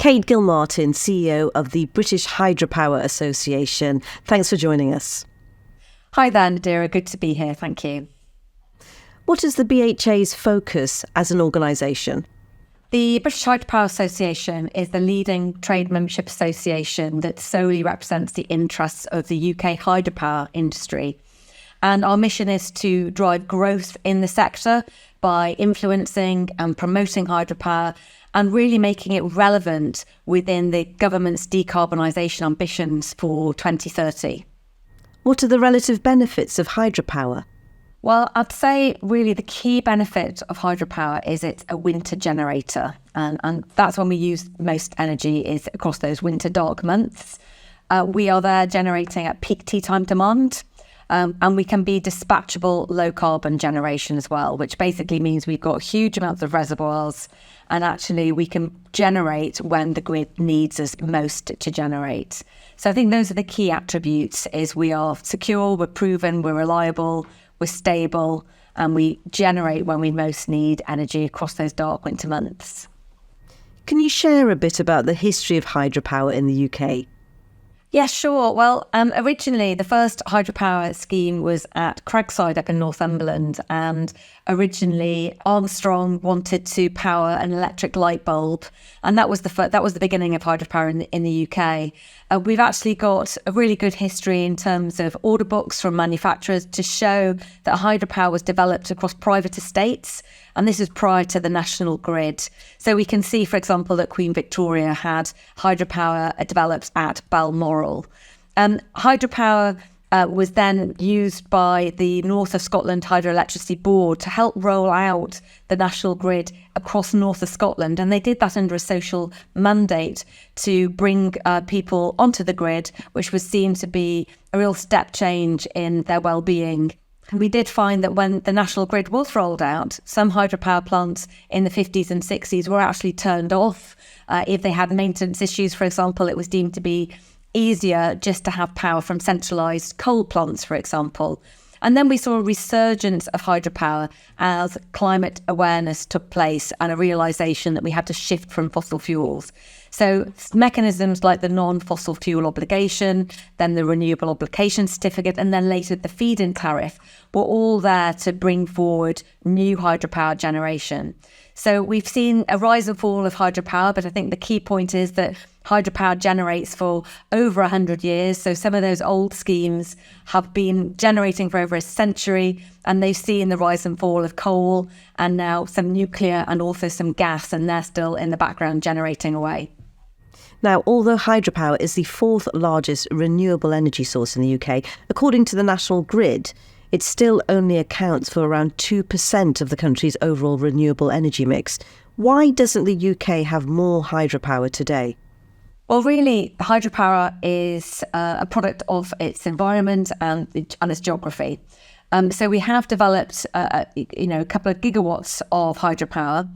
Kate Gilmartin, CEO of the British Hydropower Association. Thanks for joining us. Hi there, Nadira. Good to be here. Thank you. What is the BHA's focus as an organisation? The British Hydropower Association is the leading trade membership association that solely represents the interests of the UK hydropower industry. And our mission is to drive growth in the sector by influencing and promoting hydropower and really making it relevant within the government's decarbonisation ambitions for 2030. What are the relative benefits of hydropower? Well, I'd say really the key benefit of hydropower is it's a winter generator. And that's when we use most energy is across those winter dark months. We are there generating at peak tea time demand. And we can be dispatchable low carbon generation as well, which basically means we've got huge amounts of reservoirs and actually we can generate when the grid needs us most to generate. So I think those are the key attributes is we are secure, we're proven, we're reliable, we're stable, and we generate when we most need energy across those dark winter months. Can you share a bit about the history of hydropower in the UK? Yeah, sure. Well, originally the first hydropower scheme was at Craigside up in Northumberland, and originally Armstrong wanted to power an electric light bulb, and that was the beginning of hydropower in the UK. We've actually got a really good history in terms of order books from manufacturers to show that hydropower was developed across private estates, and this is prior to the national grid. So we can see, for example, that Queen Victoria had hydropower developed at Balmoral. Hydropower was then used by the North of Scotland Hydroelectricity Board to help roll out the national grid across north of Scotland. And they did that under a social mandate to bring people onto the grid, which was seen to be a real step change in their well-being. We did find that when the national grid was rolled out, some hydropower plants in the 50s and 60s were actually turned off. If they had maintenance issues, for example, it was deemed to be easier just to have power from centralised coal plants, for example. And then we saw a resurgence of hydropower as climate awareness took place and a realisation that we had to shift from fossil fuels. So mechanisms like the non-fossil fuel obligation, then the renewable obligation certificate, and then later the feed-in tariff were all there to bring forward new hydropower generation. So we've seen a rise and fall of hydropower, but I think the key point is that hydropower generates for over 100 years. So some of those old schemes have been generating for over a century, and they've seen the rise and fall of coal and now some nuclear and also some gas, and they're still in the background generating away. Now, although hydropower is the fourth largest renewable energy source in the UK, according to the national grid, it still only accounts for around 2% of the country's overall renewable energy mix. Why doesn't the UK have more hydropower today? Well, really, hydropower is a product of its environment and its geography. So we have developed, a couple of gigawatts of hydropower,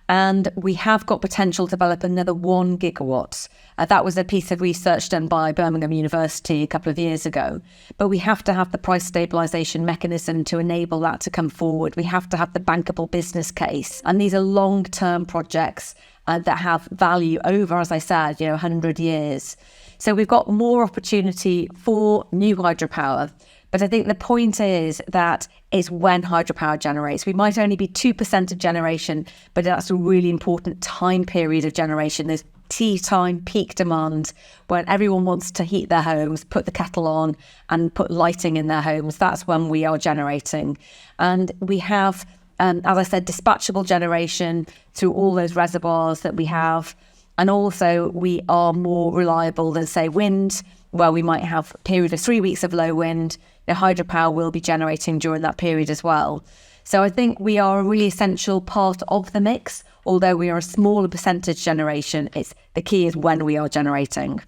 and we have got potential to develop another 1 gigawatt. That was a piece of research done by Birmingham University a couple of years ago. But we have to have the price stabilisation mechanism to enable that to come forward. We have to have the bankable business case. And these are long-term projects that have value over, as I said, 100 years. So we've got more opportunity for new hydropower. But I think the point is that it's when hydropower generates. We might only be 2% of generation, but that's a really important time period of generation. There's tea time, peak demand, when everyone wants to heat their homes, put the kettle on and put lighting in their homes. That's when we are generating. And we have, as I said, dispatchable generation through all those reservoirs that we have. And also we are more reliable than, say, wind, where we might have a period of 3 weeks of low wind. The hydropower will be generating during that period as well. So I think we are a really essential part of the mix, although we are a smaller percentage generation. The key is when we are generating.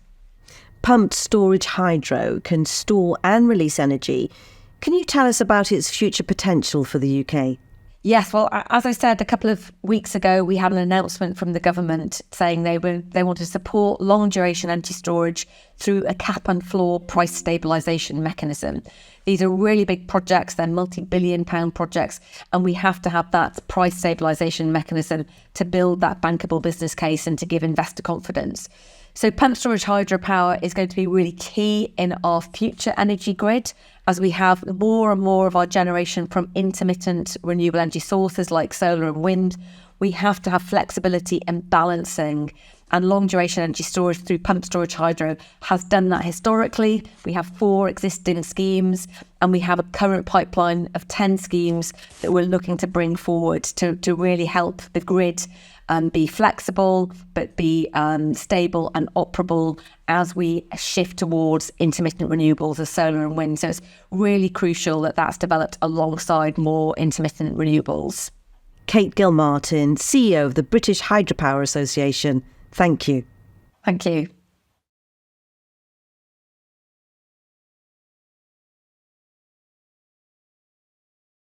Pumped storage hydro can store and release energy. Can you tell us about its future potential for the UK? Yes, well, as I said a couple of weeks ago, we had an announcement from the government saying they want to support long duration energy storage through a cap and floor price stabilisation mechanism. These are really big projects, they're multi-billion pound projects, and we have to have that price stabilisation mechanism to build that bankable business case and to give investor confidence. So pumped storage hydropower is going to be really key in our future energy grid as we have more and more of our generation from intermittent renewable energy sources like solar and wind. We have to have flexibility and balancing, and long duration energy storage through pumped storage hydro has done that historically. We have 4 existing schemes and we have a current pipeline of 10 schemes that we're looking to bring forward to really help the grid be flexible, but be stable and operable as we shift towards intermittent renewables of solar and wind. So it's really crucial that that's developed alongside more intermittent renewables. Kate Gilmartin, CEO of the British Hydropower Association, thank you. Thank you.